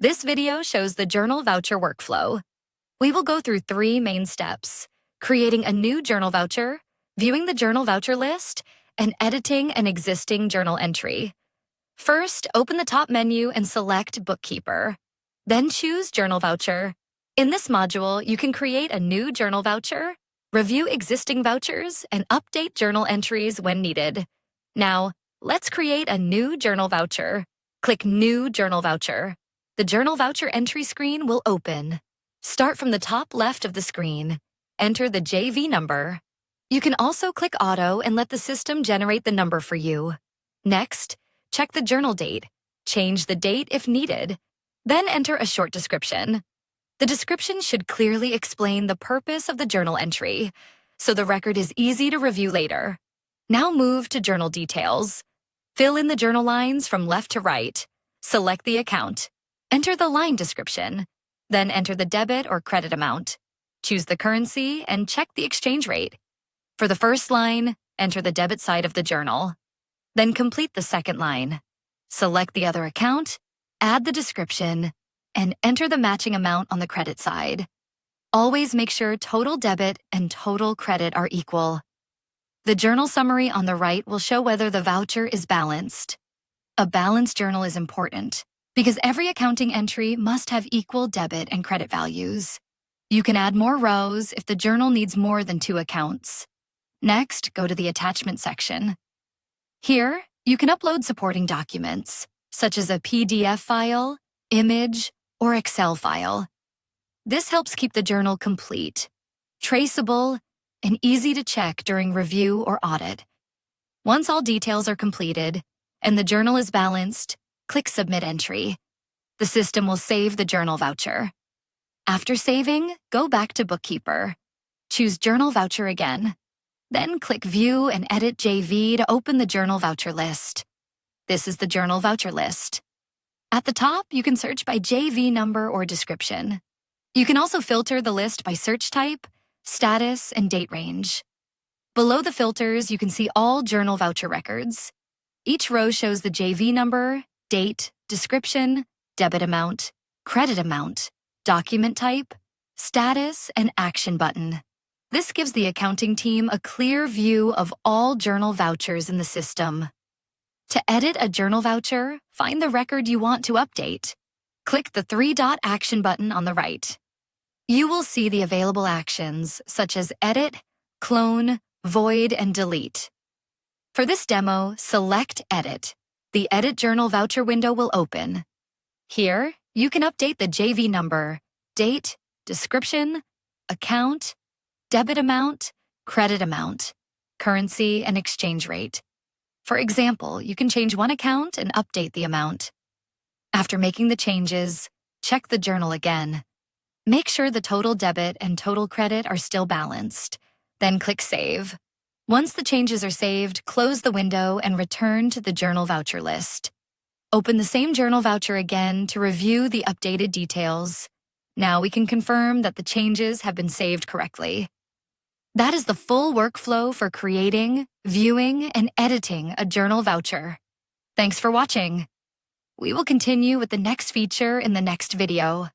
This video shows the journal voucher workflow. We will go through 3 main steps: creating a new journal voucher, viewing the journal voucher list, and editing an existing journal entry. First, open the top menu and select Bookkeeper. Then choose Journal Voucher. In this module, you can create a new journal voucher, review existing vouchers, and update journal entries when needed. Now, let's create a new journal voucher. Click New Journal Voucher. The journal voucher entry screen will open. Start from the top left of the screen. Enter the JV number. You can also click Auto and let the system generate the number for you. Next, check the journal date. Change the date if needed. Then enter a short description. The description should clearly explain the purpose of the journal entry, so the record is easy to review later. Now move to Journal Details. Fill in the journal lines from left to right. Select the account. Enter the line description. Then enter the debit or credit amount. Choose the currency and check the exchange rate. For the first line, enter the debit side of the journal. Then complete the second line. Select the other account, add the description, and enter the matching amount on the credit side. Always make sure total debit and total credit are equal. The journal summary on the right will show whether the voucher is balanced. A balanced journal is important because every accounting entry must have equal debit and credit values. You can add more rows if the journal needs more than 2 accounts. Next, go to the attachment section. Here, you can upload supporting documents, such as a PDF file, image, or Excel file. This helps keep the journal complete, traceable, and easy to check during review or audit. Once all details are completed and the journal is balanced, click Submit Entry. The system will save the journal voucher. After saving, go back to Bookkeeper. Choose Journal Voucher again. Then click View and Edit JV to open the journal voucher list. This is the journal voucher list. At the top, you can search by JV number or description. You can also filter the list by search type, status, and date range. Below the filters, you can see all journal voucher records. Each row shows the JV number, date, description, debit amount, credit amount, document type, status, and action button. This gives the accounting team a clear view of all journal vouchers in the system. To edit a journal voucher, find the record you want to update. Click the 3-dot action button on the right. You will see the available actions such as edit, clone, void, and delete. For this demo, select Edit. The Edit Journal Voucher window will open. Here, you can update the JV number, date, description, account, debit amount, credit amount, currency, and exchange rate. For example, you can change one account and update the amount. After making the changes, check the journal again. Make sure the total debit and total credit are still balanced. Then click Save. Once the changes are saved, close the window and return to the journal voucher list. Open the same journal voucher again to review the updated details. Now we can confirm that the changes have been saved correctly. That is the full workflow for creating, viewing, and editing a journal voucher. Thanks for watching. We will continue with the next feature in the next video.